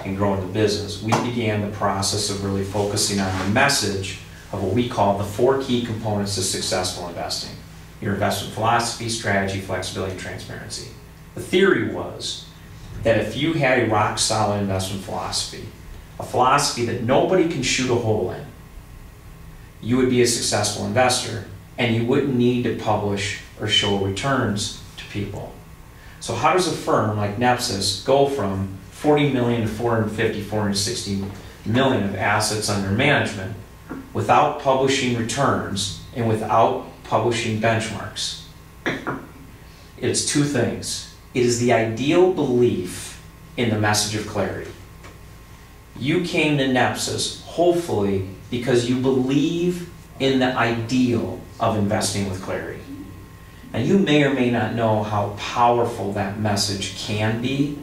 and growing the business, we began the process of really focusing on the message of what we call the 4 key components to successful investing. Your investment philosophy, strategy, flexibility, and transparency. The theory was that if you had a rock solid investment philosophy, a philosophy that nobody can shoot a hole in, you would be a successful investor and you wouldn't need to publish or show returns to people. So how does a firm like Nepsis go from 40 million to 450, 460 million of assets under management without publishing returns and without publishing benchmarks? It's 2 things. It is the ideal belief in the message of clarity. You came to Nepsis hopefully because you believe in the ideal of investing with clarity. Now you may or may not know how powerful that message can be,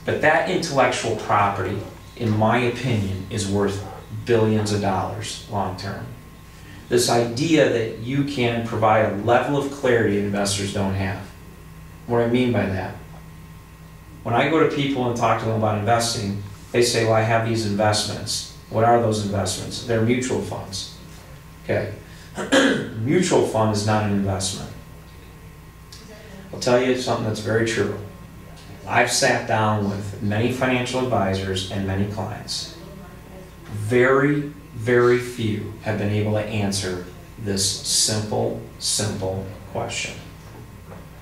but that intellectual property, in my opinion, is worth billions of dollars long term. This idea that you can provide a level of clarity investors don't have. What do I mean by that? When I go to people and talk to them about investing, they say, well, I have these investments. What are those investments? They're mutual funds. Okay. Mutual fund is not an investment. I'll tell you something that's very true. I've sat down with many financial advisors and many clients. Very, very few have been able to answer this simple question.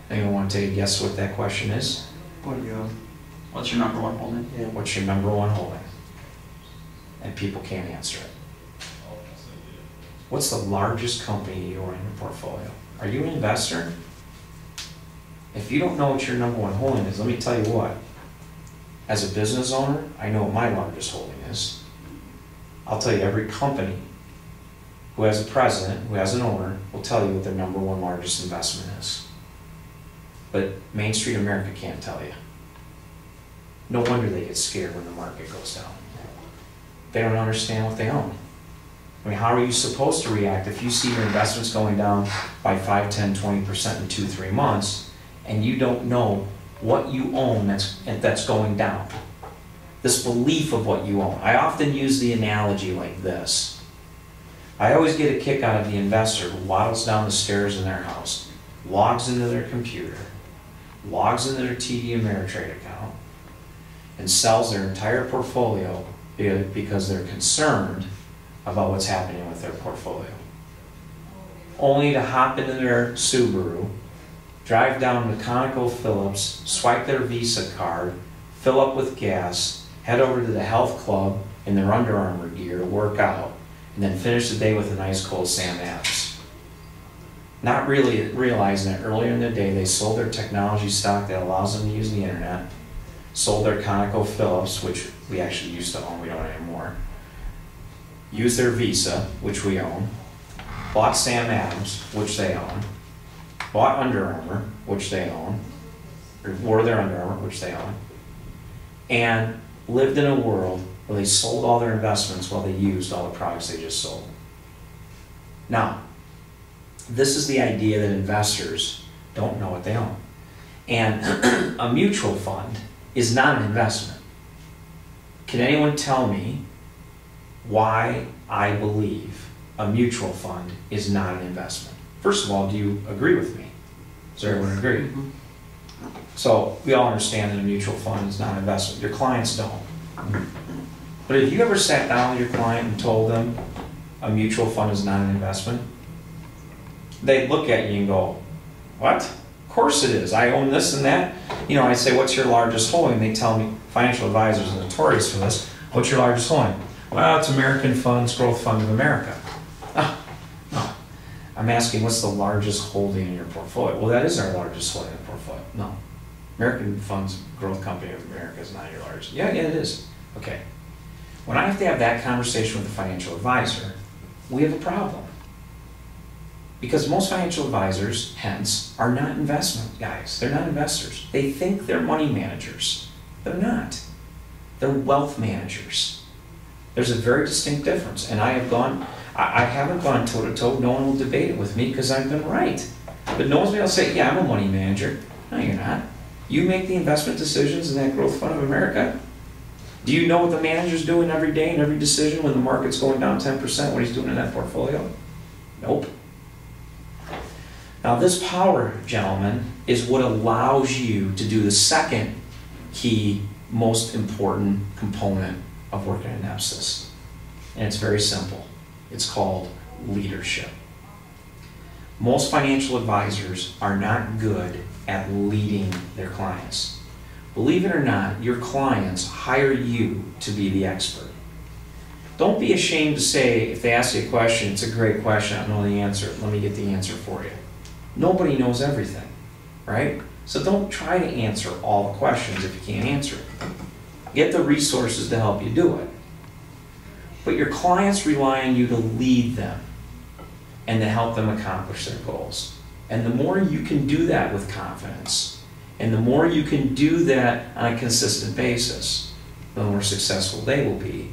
Anyone want to take a guess what that question is? What's your number 1 holding? Yeah. What's your number 1 holding? And people can't answer it. What's the largest company you own in your portfolio? Are you an investor? If you don't know what your number 1 holding is, let me tell you what. As a business owner, I know what my largest holding is. I'll tell you, every company who has a president, who has an owner, will tell you what their number 1 largest investment is. But Main Street America can't tell you. No wonder they get scared when the market goes down. They don't understand what they own. I mean, how are you supposed to react if you see your investments going down by 5, 10, 20% in 2, 3 months, and you don't know what you own that's going down? This belief of what you own. I often use the analogy like this. I always get a kick out of the investor who waddles down the stairs in their house, logs into their computer, logs into their TD Ameritrade account, and sells their entire portfolio because they're concerned about what's happening with their portfolio. Only to hop into their Subaru, drive down to ConocoPhillips, swipe their Visa card, fill up with gas, head over to the health club in their Under Armour gear to work out, and then finish the day with a nice cold Sam Adams. Not really realizing that earlier in the day they sold their technology stock that allows them to use the internet, sold their ConocoPhillips, which we actually used to own, we don't anymore, used their Visa, which we own, bought Sam Adams, which they own, bought Under Armour, which they own, or wore their Under Armour, which they own, and lived in a world where they sold all their investments while they used all the products they just sold. Now, this is the idea that investors don't know what they own. And a mutual fund is not an investment. Can anyone tell me why I believe a mutual fund is not an investment? First of all, do you agree with me? Does everyone agree? Mm-hmm. So we all understand that a mutual fund is not an investment. Your clients don't. But have you ever sat down with your client and told them a mutual fund is not an investment? They look at you and go, what? Of course it is. I own this and that. You know, I say, what's your largest holding? They tell me, financial advisors are notorious for this. What's your largest holding? Well, it's American Funds, Growth Fund of America. Oh, no. I'm asking, what's the largest holding in your portfolio? Well, that is our largest holding in the portfolio. No. American Funds, Growth Company of America is not your largest. Yeah, it is. Okay. When I have to have that conversation with a financial advisor, we have a problem. Because most financial advisors, hence, are not investment guys. They're not investors. They think they're money managers. They're not. They're wealth managers. There's a very distinct difference. And I haven't gone toe-to-toe. No one will debate it with me because I've been right. But no one's going to say, yeah, I'm a money manager. No, you're not. You make the investment decisions in that Growth Fund of America. Do you know what the manager's doing every day in every decision when the market's going down 10%, what he's doing in that portfolio? Nope. Now this power, gentlemen, is what allows you to do the second key, most important component of working at Nepsis. And it's very simple. It's called leadership. Most financial advisors are not good at leading their clients. Believe it or not, your clients hire you to be the expert. Don't be ashamed to say, if they ask you a question, it's a great question, I don't know the answer, let me get the answer for you. Nobody knows everything, right? So don't try to answer all the questions if you can't answer it. Get the resources to help you do it. But your clients rely on you to lead them and to help them accomplish their goals. And the more you can do that with confidence, and the more you can do that on a consistent basis, the more successful they will be,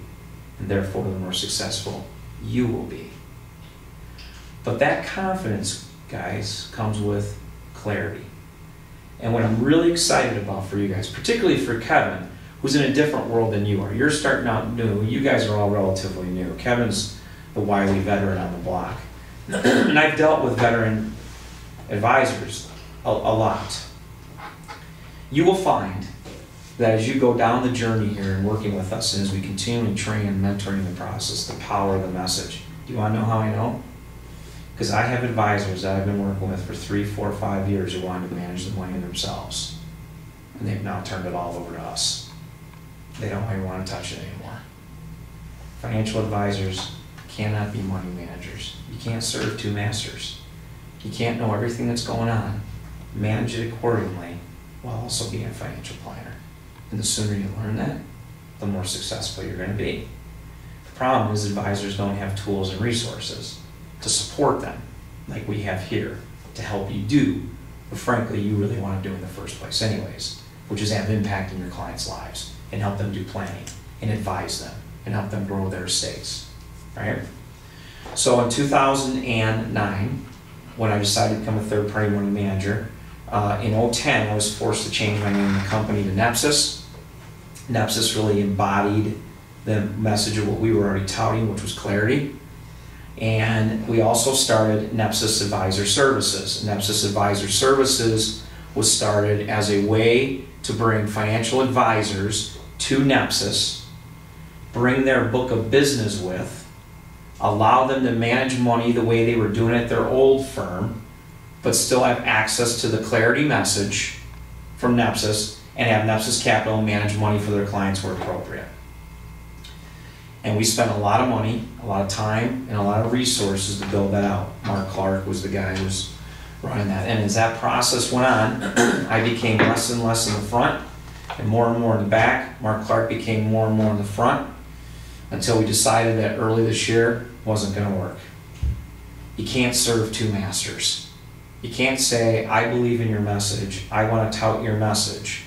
and therefore the more successful you will be. But that confidence, guys, comes with clarity. And what I'm really excited about for you guys, particularly for Kevin, who's in a different world than you are. You're starting out new. You guys are all relatively new. Kevin's the wily veteran on the block. And I've dealt with veteran advisors a lot. You will find that as you go down the journey here and working with us, and as we continually train and mentor in the process, the power of the message. Do you want to know how I know? Because I have advisors that I've been working with for 3, 4, 5 years who wanted to manage the money themselves. And they've now turned it all over to us. They don't even want to touch it anymore. Financial advisors cannot be money managers. You can't serve two masters. You can't know everything that's going on, manage it accordingly, while also being a financial planner. And the sooner you learn that, the more successful you're going to be. The problem is advisors don't have tools and resources to support them, like we have here, to help you do what frankly you really want to do in the first place anyways, which is have impact in your clients' lives and help them do planning and advise them and help them grow their estates, right? So in 2009, when I decided to become a third-party money manager, in 2010 I was forced to change my name of the company to Nepsis. Nepsis really embodied the message of what we were already touting, which was clarity. And we also started Nepsis Advisor Services. Nepsis Advisor Services was started as a way to bring financial advisors to Nepsis, bring their book of business with, allow them to manage money the way they were doing it at their old firm, but still have access to the clarity message from Nepsis and have Nepsis Capital manage money for their clients where appropriate. And we spent a lot of money, a lot of time, and a lot of resources to build that out. Mark Clark was the guy who was running that. And as that process went on, I became less and less in the front and more in the back. Mark Clark became more and more in the front until we decided that early this year wasn't going to work. You can't serve two masters. You can't say, I believe in your message, I want to tout your message,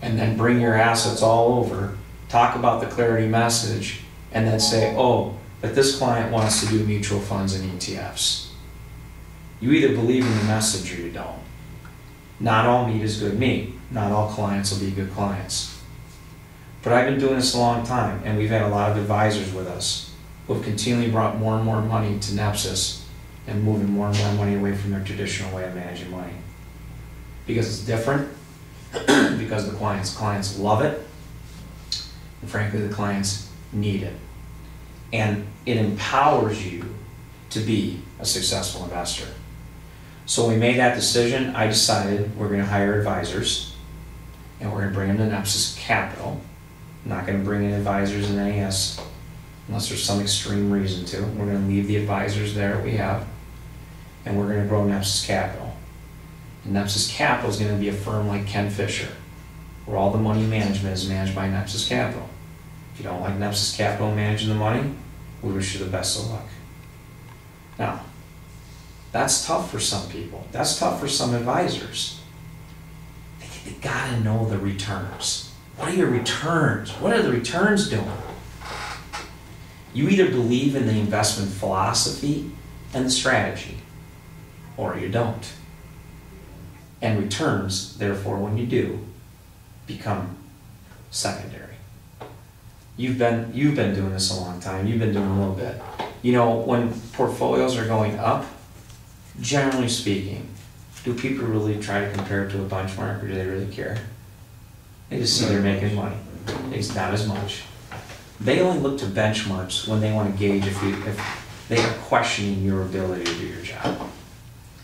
and then bring your assets all over, talk about the clarity message, and then say, oh, but this client wants to do mutual funds and ETFs. You either believe in the message or you don't. Not all meat is good meat. Not all clients will be good clients. But I've been doing this a long time, and we've had a lot of advisors with us who have continually brought more and more money to Nepsis and moving more and more money away from their traditional way of managing money. Because it's different, because the clients love it, and frankly the clients need it. And it empowers you to be a successful investor. So when we made that decision, I decided we're going to hire advisors and we're going to bring them to Nepsis Capital. I'm not going to bring in advisors in NAS unless there's some extreme reason to. We're going to leave the advisors there we have, and we're going to grow Nepsis Capital. And Nepsis Capital is going to be a firm like Ken Fisher, where all the money management is managed by Nepsis Capital. If you don't like Nepsis Capital managing the money, we wish you the best of luck. Now, that's tough for some people. That's tough for some advisors. They gotta know the returns. What are your returns? What are the returns doing? You either believe in the investment philosophy and the strategy, or you don't. And returns, therefore, when you do, become secondary. You've been doing this a long time, you've been doing a little bit. You know, when portfolios are going up, generally speaking, do people really try to compare it to a benchmark, or do they really care? They just see they're making money. It's not as much. They only look to benchmarks when they want to gauge if they are questioning your ability to do your job.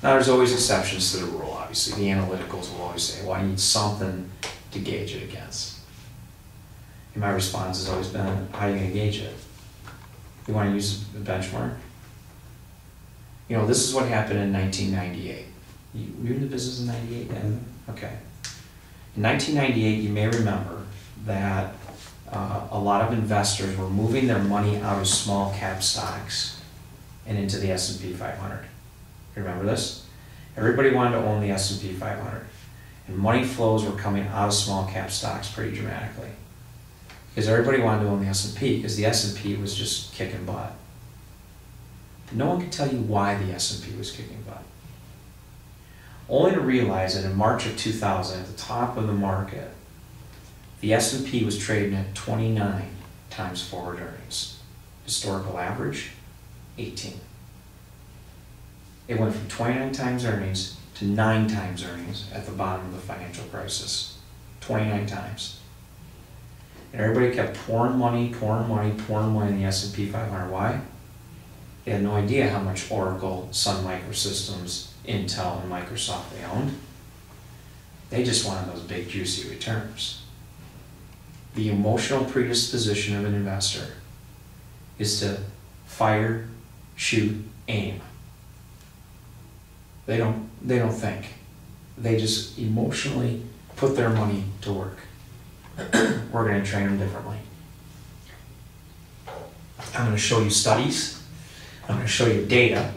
Now, there's always exceptions to the rule, obviously. The analyticals will always say, well, I need something to gauge it against. And my response has always been, how are you going to gauge it? You want to use a benchmark? You know, this is what happened in 1998. You were in the business in 98 then? Okay. In 1998, you may remember that a lot of investors were moving their money out of small cap stocks and into the S&P 500. You remember this? Everybody wanted to own the S&P 500. And money flows were coming out of small cap stocks pretty dramatically. Because everybody wanted to own the S&P, because the S&P was just kicking butt. No one could tell you why the S&P was kicking butt. Only to realize that in March of 2000, at the top of the market, the S&P was trading at 29 times forward earnings. Historical average, 18. It went from 29 times earnings to 9 times earnings at the bottom of the financial crisis. 29 times. And everybody kept pouring money in the S&P 500. Why? They had no idea how much Oracle, Sun Microsystems, Intel, and Microsoft they owned. They just wanted those big, juicy returns. The emotional predisposition of an investor is to fire, shoot, aim. They don't think. They just emotionally put their money to work. We're going to train them differently. I'm going to show you studies. I'm going to show you data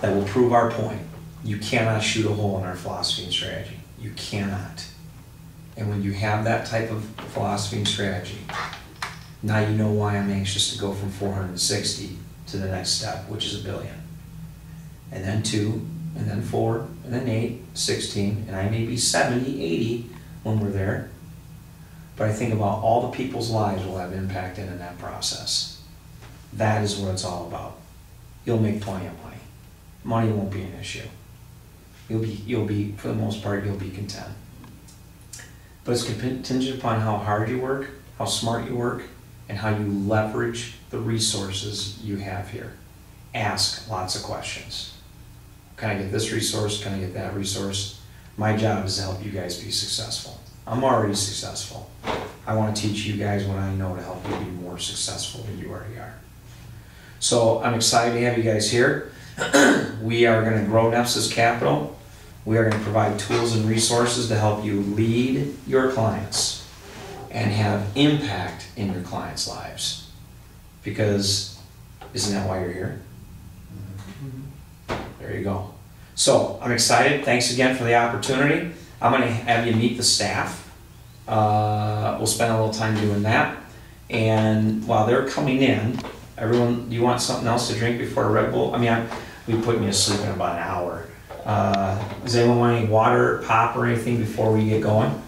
that will prove our point. You cannot shoot a hole in our philosophy and strategy. You cannot. And when you have that type of philosophy and strategy, now you know why I'm anxious to go from 460 to the next step, which is $1 billion. And then 2, and then 4, and then 8, 16, and I may be 70, 80 when we're there. But I think about all the people's lives we'll have impacted in that process. That is what it's all about. You'll make plenty of money. Money won't be an issue. You'll be, for the most part, you'll be content. But it's contingent upon how hard you work, how smart you work, and how you leverage the resources you have here. Ask lots of questions. Can I get this resource? Can I get that resource? My job is to help you guys be successful. I'm already successful. I want to teach you guys what I know to help you be more successful than you already are. So I'm excited to have you guys here. We are going to grow Nepsis Capital. We are going to provide tools and resources to help you lead your clients and have impact in your clients' lives. Because isn't that why you're here? There you go. So I'm excited. Thanks again for the opportunity. I'm going to have you meet the staff. We'll spend a little time doing that. And while they're coming in, everyone, do you want something else to drink before a Red Bull? I mean, we put me to sleep in about an hour. Does anyone want any water, pop, or anything before we get going?